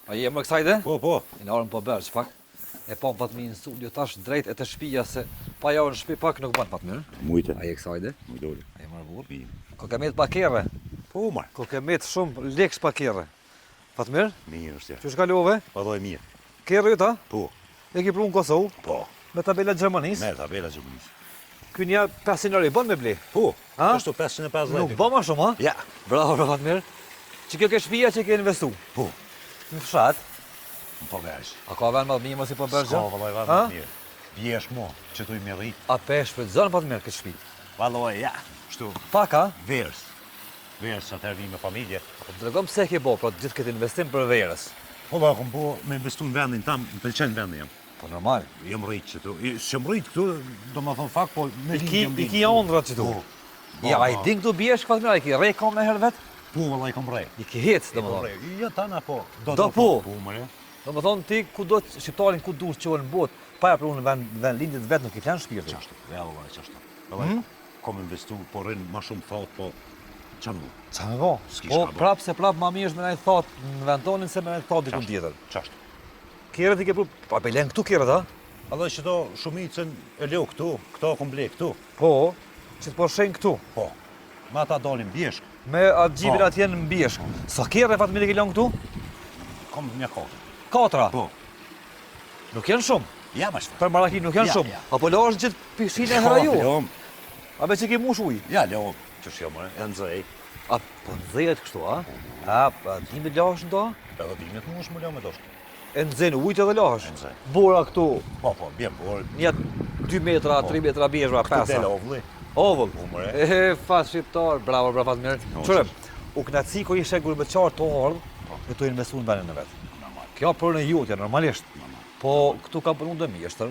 A je më kësajde? Po. I në orën po bërë që pak. E pa më patmi në studio tash drejt e të shpija se pa ja në shpi pak nuk banë patmirë. Mujte. A je kësajde? Mujdole. A je marë burë? Mi. Ko kemet pakere? Po, marë. Ko kemet shumë leksh pakere. Patmirë? Mirë është ja. Që shkallove? Po doj mirë. Kere ju ta? Po. E ki pru në Kosovë? Po. Me tabela Gjermanisë? Me tabela Gjermanisë. Ky nja 500 lari bën me ble? Po. Ha? Ashtu 550. Nuk bë ma shumë, ha? Ja. Bravo, Fatmirë. Që kjo ke shpija që ke investu? Po. Në fshat? Po vesh. A ka vend më të mirë mos i po bërë gjë? Ska vallaj Ha? vend mirë. Vjesh mo, që tu i me rrit. A pesh për zonë Fatmirë këtë shpi? Vallaj, ja. Shtu. Pak, ha? Verës. Verës atëherë vi me familje. Po të tregom pse ke bo, pra gjithë këtë investim për verës. Po la, kom po me investu në vendin tam, më pëlqen vendi jam. Po normal. Jem rrit që tu. S'jam rrit këtu, do më thon fakt, po me I ki ondrat që tu. Po. Ja, a i din këtu bjesh Fatmirë, a i ki rej kam në herë vetë? Po, vallaj kam rrej. I ki hec, do më thonë. Ja tana po. Do po. Po, më. Do më thonë ti ku do të shqiptarin ku dush që në botë, pa ja pru në vend lindit vetë nuk i fjanë shpirti. Qashtu, ja vallaj qashtu. Vallaj, kom investu, po rrin ma shumë thot, po çanu. Qa me bo? S'ki Po shka bo. prap se prap ma mirë është me najtë thot në vend tonin se me najtë thot dikun tjetër. Qashtu. Kjerët i ke pru, pa pe len këtu kjerët, ha? Allaj që do shumicën e leo këtu, këto kom ble këtu. Po, që të po shenjë këtu. Po. Ma ta dalin bjeshk, Me atë gjibin Po. atje në mbjeshk. Sa kjerë e Fatmirë ke lënë këtu? kom një kohë. 4. Po. Nuk janë shumë. Ja ma shfa. Për maraki nuk janë Ja, shumë. ja. Apo lo është gjithë pishinë e hera ju. Leom. A be që ke mush ujë. Ja, leom. Që shjo më, e nëzëj. A po nxehet kështu, a? A, pa ti me lash në do? Edhe dimit më është më leo me doshtë. E nxen ujtë edhe lash. E nxen. Bora këtu, Po, bjem, por një 2 metra, 3 metra bjeshra, këtu 5. del ovulli. Ovull. Umre. E, fat shqiptar, bravo, bravo, Fatmirë. No, Qërë, u knaci ko ishe gurbeqar të ardhë, e të investu në vendin e vetë. Normal. Kjo për në jutja, normalisht. Normal. Po, këtu kam punu dhe mjeshtër,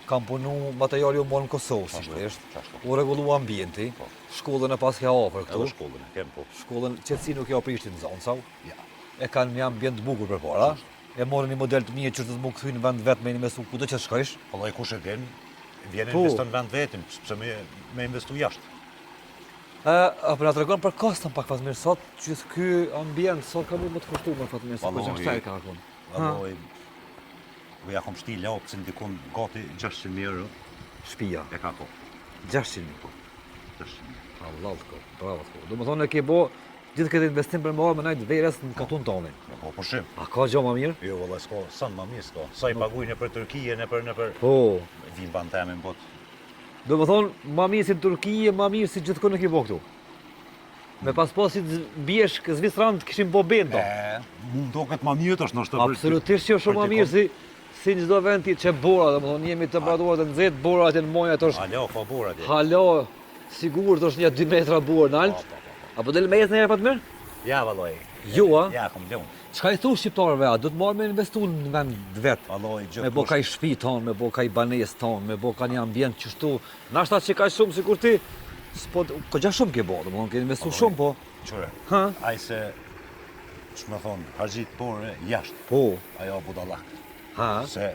kam punu materiali u morë në Kosovë, sigurisht. Qashtu. U regullu ambienti, Po. shkollën e pas ka ofër këtu. Edhe shkollën e kem, po. Shkollën qetësi nuk ja prishtin në zonë, sau. Ja. E kanë një ambient bukur për para. E morën një model të mirë që të më këthy në vend vetë me investu kudo që të shkojsh. Vallaj kush e vjen, vjen Po. investon vend vetin, pse me investu jashtë. Apo na tregon për kostën pak Fatmirë, sot gjithë ky ambient sot ka më të kushtuar Fatmirë, se po Vallai, gjë kësaj ka akon. Vallaj, u ja kom shti lapsin dikun gati 600.000 euro, Shtëpia, e ka ko. 600.000. 600.000. Allah të ko, bravo të ko. Do më thonë e ke bo gjithë këtë investim për marrë me najtë verës në katun tonin. Po, po shim. A ka gjo ma mirë? Jo, vallaj, s'ka, sa ma mirë s'ka. Sa i pagujnë për Turkije, në për Po. vim ban temin, bot. Do më thonë ma mirë si në Turkije, ma mirë si gjithë kënë e ke bo këtu. Me pas po si bjeshk Zvicrand kishim bo bendo. Mund do këtë ma mirë është nështë Absolutisht që shumë ma mirë si në çdo vend ti që bora, do më thonë jemi të braduar të nxehtë, bora atë në mojë ato është Alo, ka bura di. halo, sigurt është një 2 metra burë në alt. Apo del me jetë në herë pa të mirë? Ja, vallaj. Jo, a? Ja, kom leun. Çka i thush shqiptarëve, a do të marrë me investu në vend vetë? Vallaj, gjithë Me bo kaj shtëpi tonë, me bo kaj banesë tonë, me bo ka një ambient qështu. Nashta që ka shumë si kur ti, s'po, ko gja shumë ke bo, do më thonë ke investu shumë, po. Qure, Ha? aj se, që me thonë, hargjit pore jashtë, Po, ajo budallak. ha? Se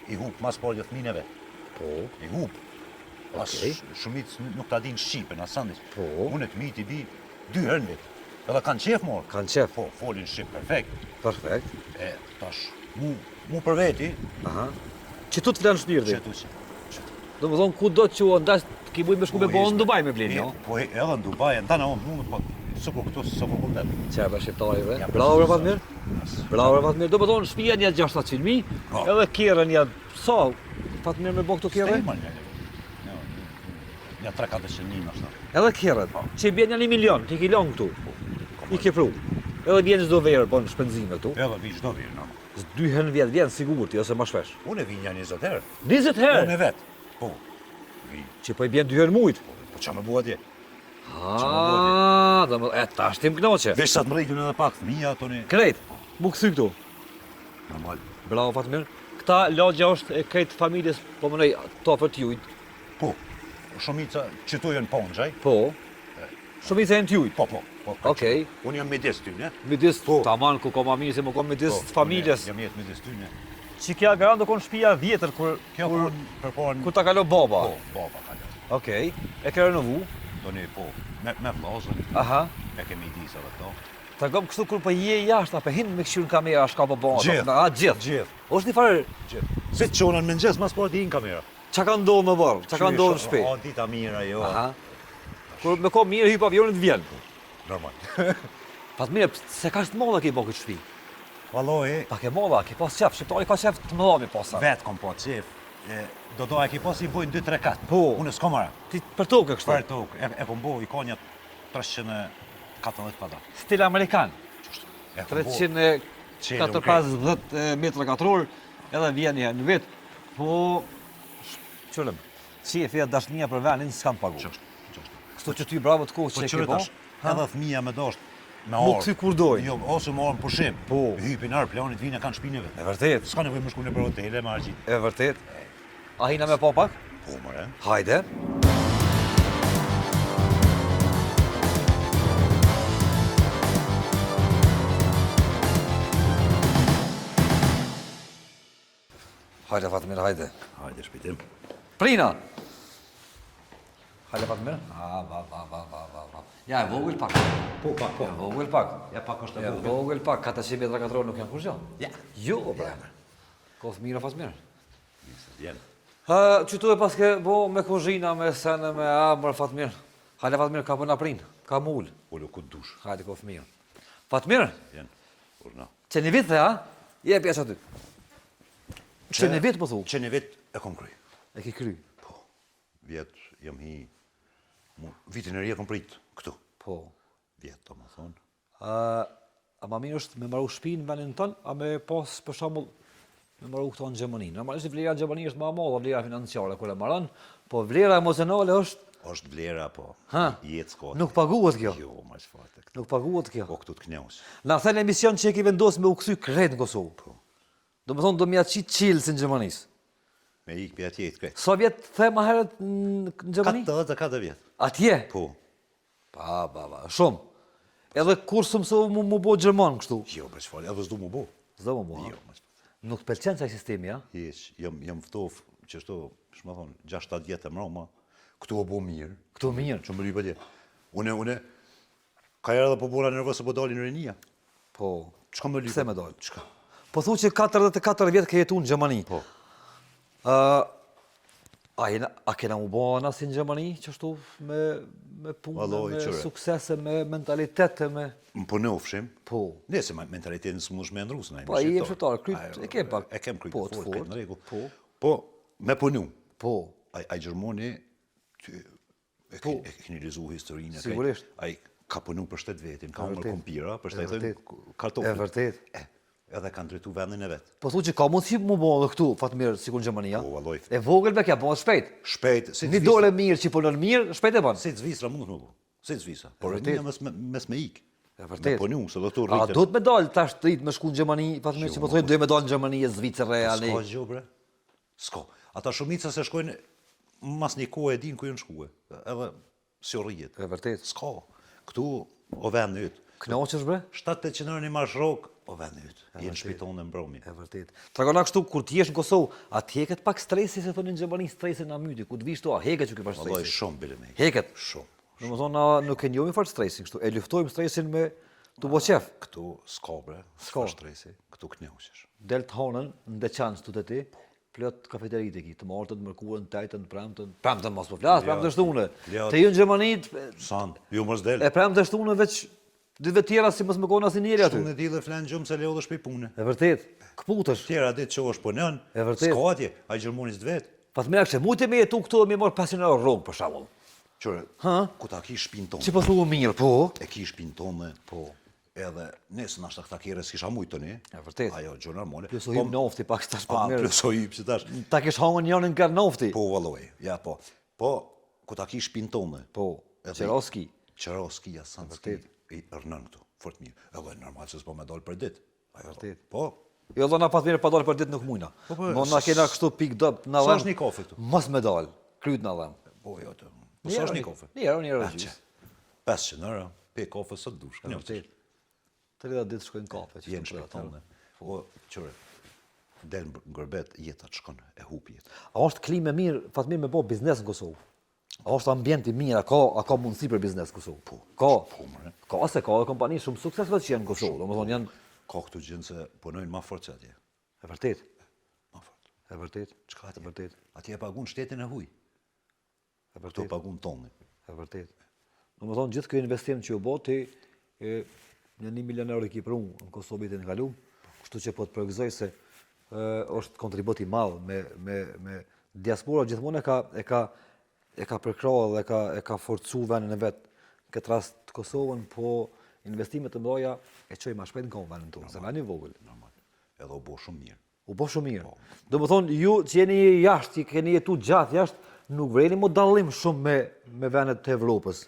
i hup mas polje fëmineve, Po, i hup. As Okej. shumic nuk ta din Shqipen, as sandis. Po. Unë të mi t'i bi 2 herë në vit. Edhe kanë qef morë. kanë qef, Po, folin Shqip, perfekt. perfekt. E, tash, mu për veti, Aha. Që tu të flanë shpirti. që tu që. Do më thonë ku do të që ndash ki buj me shku me bo në Dubai me blin, jo? Po, edhe në Dubai, ndana unë mund, po, sukur këtu, sukur kundet. Qeve shqiptarive. Ja, Bravo, për Fatmirë. Bravo, Fatmirë. Do më thonë shpia një 600.000, Po. edhe kjerën një, sa, Fatmirë me bo këtu kjerën? Stejman një 3-400.000 nështë. Edhe kjerën, që i bjen një 1 milion, ti ki lënë këtu, i ke pru. Edhe bjen çdo verë, bon, shpenzime këtu. Edhe vi çdo vjerë, no. 2 herë në vjetë vjen sigurt, ose më shpesh. Unë e vi një 20 herë. 20 herë, Unë e vetë. Po. Vi. që po i bjen 2 herë mujt. Po qa me bua dje? Do më, tash tim knoqe. Vesh sa të më rejtën edhe pak fëmija, toni. Krejt, mu këthy këtu. Normal. Bravo, Fatmirë. Këta lagja është e krejt familjes, po më nëj, to për t'jujt. Po. Shumica që tu jënë ponxaj. Po. Shumica e në t'jujt. Po. Okej. Unë jam midis ty, ne? Midis, Po. taman ku ka ma mirë se më ka midis familjes. Jam jetë midis ty, ne? Që kja garant do konë shpia vjetër, Kjo për porën... kur ta kalo baba. Po, baba ka lësë. Okej. E ke renovu. Toni, po, me vllazën, Aha. e kemi disë edhe këto. Tregom kështu kur po je jashtë apo hin me këshir në kamera shka po bën. Gjithë. Gjithë. Gjithë. Është një farë Gjithë. Si të qonën me nxes mas sporti hin kamera. çka ka ndodhur më vonë, çka ka ndodhur në shtëpi. O, dita mirë ajo. Aha. Kur me ko mirë hyp avionit vjen. Normal. Fatmir, se ka të modha ke bë këtë shtëpi. Valloj, Pa ke modha, ke pas qef, shqiptari ka qef të mëdha mi posa. vet kom po qef. Do doja ki pas i bojnë 2-3 kat. Po. Unë s'kam marrë. Ti për tokë kështu. Për tokë. E kom bo i konja 314 pada. Stil amerikan. E kom bo. 350 metra katror, edhe vjen një në vit. Po çulëm. Qefi e dashnia për vendin s'kam pagu. Kështu që ty bravo të kohë Po që ke qërë bo. tash, edhe fëmija me dosht me Mu orë. këthy kur dojnë. Jo, ose më orë në pushim. Po. Hypin arë, planit vinë kanë shpinëve. E vërtet, S'ka nevoj më shku në për hotele, me argjit. e vërtet. A hina me po pak? Po, mëre. Hajde. Hajde Fatmir, hajde. Hajde, shpitim. Prina! Hajde Fatmir. Va. Ja, e vogël pak. Po, pak, po. E vogël pak. Ja, pak është E e vogël. vogël pak, 400 metra katror nuk janë kur gjë. Ja. Jo, bre. Ko fëmira Fatmir. Vjen. Qytu e pas ke bo me kuzhina, me sene, me amër, Fatmir. Hajde Fatmir, ka bëna prin, ka mull. Olo, ku të dush. Hajde ko fëmira. Fatmir, Vjen. Urna. që një vit dhe ha? Je pjesë aty. Që një vit po thu? Që një vit e kom kry. E ki kry. Po. Vjet, jam hi... Vitin e ri e kom prit këtu. Po. Vjet, do më thonë. A ma mirë është me maru shpinë në vendin tënë, a me pas për shembull me maru këto në Gjermani. Normalisht vlera në Gjermani është më e madhe, vlera financiare kur e marrën, po vlera emocionale është Është vlera, po. Ha? Jetë s'ka. nuk paguhet kjo. Jo, ma shfate. Nuk paguhet kjo. Po, këtu të knjaus. Na thënë emision që e ki vendosur me u kthy krejt në Kosovë. Po. Do më thonë do mja qitë qilë si në Gjermanisë. Me ik për atje i të krejt. Sa vjet the ma herët në Gjermani? 4 vjet. Atje? Po. Pa, shumë. Edhe kur së mësovë mu bo Gjerman kështu. Jo, për shfare, edhe s'du mu bo. Zdo më bo, ha? Jo, ma shfate. Nuk të pëlqen qaj sistemi, ja? Hiq, jam ftof, që shto, shma thonë, 6-7 vjetë e mroma, këtu o bo mirë. Këtu mirë. Që më lypa tje. Une, ka jera dhe po bora nervës se po dalin në rinia. Po. Qka më lypa? Pse me dalë? Qka? Po thu që 44 vjetë ke jetu në Gjermani. Po. A kena mu bo ana si në Gjermani, qështu me punë, Valloj, me qëre. suksese, me mentalitete, me... Më po në ofshim. Po. Ne, se mentalitetin së mush me ndrus, na Po, a i e shqiptar, kryt, e kem pak. E kem kryt Po, të të fort, fort. në rregull. Po. Po, me punu. Po. Ai Gjermani, e keni lezu historinë. Sigurisht. Ai ka punu për 7 vetin, ka E umër vërtet. kompira, për E shtetën vërtet. kartoflin. E vërtet. Edhe kanë drejtu vendin e vetë. Po thu që ka mundësi mu bo dhe këtu, Fatmir, si kur në Gjermani, ja? Po, valloj. E vogël me kja bo shpejt. Shpejt, si Një dole mirë që punon mirë, shpejt e banë. Si të zvisra mund më bo. Si të zvisra. Por vërtet. një mes me ik. E vërtet. Me punu, se do të A rritë. do të me dalë tash të rritë me shku në Gjermani, Fatmir, që po thojnë do me dalë në Gjermani, e Zvicër, ani. S'ka gjë, bre. S'ka. Ata shumica se shkojnë mas një kohë e din ku janë shkuë. Edhe si o rrijet. E vërtet. S'ka. Këtu o vend yt. Knoqesh bre? 7-8 qenërë një marsh rok, o vend yt. Jenë shpitonë në mbromi. E vërtet. Tregona kështu, kur t'jesh në Kosovë, a t'heket pak stresi, se thonë në Gjermani stresi na myti, ku t'vish to, a heket që ke pas Vallaj stresi. shumë bile me. Heket. Shumë. Në më thonë, na nuk e njohim fare stresin kështu, e luftojmë stresin me të bo qef. Këtu s'ka, bre. S'ka. Stresi. Këtu knjausesh. Del të honën, në deqan së të ti, plot kafeterit e ki, të martën, mërkurën, tajtën, premtën mos po flas, premtën shtune. Plot. Te ju në Gjermani, San, ju mos del. e premtën shtune veç dyve tjera si mos më kona si njeri aty. Shumë në dile flen gjumë se leo dhe shpej pune. E vërtet, këputesh. Tjera ditë që është punën, E vërtet. s'ka atje, a i Gjermonis vetë. Fatmir, kështë, mujtë me jetu këtu dhe me marë 500 euro rrugë, për shembull. Qore, Ha? ku ta ki shpinë tonë. Që po thua mirë, po? E ki shpinë tonë, Po. edhe nesë nashta këta kjere s'kisha mujtë të ne. E vërtet. Ajo, gjë normale. Plus o hip nofti, pak s'tash Pa, pak mirë. plus o hip, që tash. Ta kish hangën njërën nga nofti. Po, valloj, ja, po. Po, ku ta ki shpinë tonë. Po, Edhe- Qeroski. Qeroski, ja, Sanski, i rënën këtu, fort mirë. Edhe normal që s'po me dalë për ditë. Ajo, Vërtet. po, Jo dhe na pas mirë pa dalë për ditë nuk mujna. Po, Mo na kena kështu pik dop na sa dhëm. është një kafe këtu? Mos me dalë, kryt na dhëm. Po, jo, të. Po, sa është një kafe? Një euro Ah, gjys. 500 euro, pe kafe sot dush. E vërtet. 30 ditë shkojnë kafe. që Jenë s'u bëhet, shpejtonë. Po, qëre, del në ngërbet, jetat shkon, e hup jetë. A është klimë e mirë, Fatmir me bo biznes në Kosovë? A është ambient i mirë, a ka mundësi për biznes Kosovë? Po, Ka. Ka se ka dhe kompani shumë suksesve që janë në Kosovë. Domethënë janë Ka këtu gjënë se punojnë ma fort se atje. e vërtet. Ma fort. E vërtet. Çka atje? E vërtet. Atje e pagun shtetin e huj. E Këtu vërtet. pagun tonin. E vërtet. Domethënë gjithë ky investim që u bë ti në 1 milion euro ki për unë në Kosovë vitin e kaluar, kështu që po të përgëzoj se është kontribut i madh me diaspora gjithmonë e ka përkrahur dhe e ka forcuar vendin e vet. Në këtë rast të Kosovën, po investimet të mëdha e çojmë më shpejt në kohë vendin tonë, se vani i vogël. Normal. Edhe u bo shumë mirë. U bë shumë mirë. Domethënë ju që jeni jashtë, që keni jetuar gjatë jashtë, nuk vreni më dallim shumë me vendet të Evropës.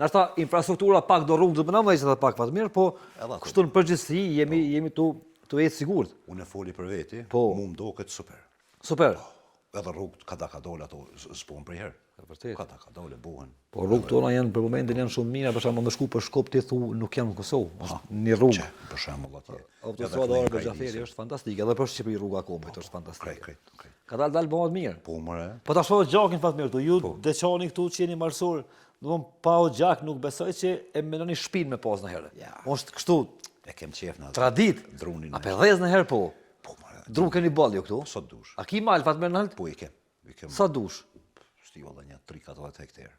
Nashta infrastruktura pak do rrugë do më nëmë që pak më të mirë, po Edhe ato. kështu në përgjithësi jemi tu jetë sigurt. Unë e foli për veti, Po. mu më do këtë super. Super. Edhe rrugët ka dole ato s'bon për herë. Vërtet. Ka dole buhen. Po rrugët tona janë për momentin janë shumë mira, për shembull më shku për Shkop ti thu nuk jam në Kosovë. Është një rrugë. Për shembull atje. Autostrada Orë Xhaferi është fantastike, edhe për Shqipëri rruga Kombit është fantastike. Krejt. Ka dalë bëhet mirë. Po mëre. Po ta shoh gjakin Fatmir këtu, ju deçani këtu që jeni marrësor, domthon pa o gjak nuk besoj që e mendoni shtëpinë me pas në herë. Ja. Është kështu E kem qef në tradit. drunin. A pedhez në herë po. Po mëre. Dru keni ballë këtu. Sot dush. A ki mal Fatmir në halt? Po i kem. Sa dush? Shtiva dhe një 3-4 hektarë.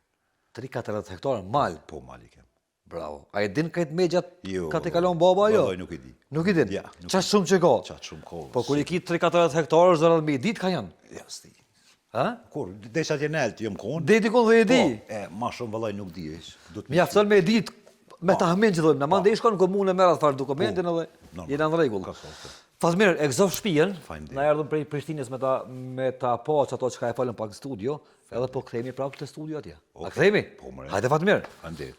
3-4 hektarë mal. Po mal i kem. Bravo. A e din këtë megjat Jo. ka të kalon baba jo? Vallai nuk i di. Nuk i din. Ja, Qa shumë që ka? Qatë shumë kohë. Po kur i ki 3-4 hektarë është zërë me ditë ka janë. Ja, sti. Ha? Kur, desha t'je nelt, jëm konë. Deti kun dhe e di. Ma shumë vallai nuk di eq. Mi aftësën me ditë me tahmin që dhojmë. Në mandë i shkon në komunë e merat farë dokumentin edhe normal. jena në regull. Ka sot. Fatmir, e gëzof shtëpinë, Faleminderit. na erdhëm prej Prishtinës me ta po që ato që ka e falën pak në studio, edhe po kthehemi prapë të studio atje. A kthehemi? Po, mëre. Hajde Fatmir. Faleminderit.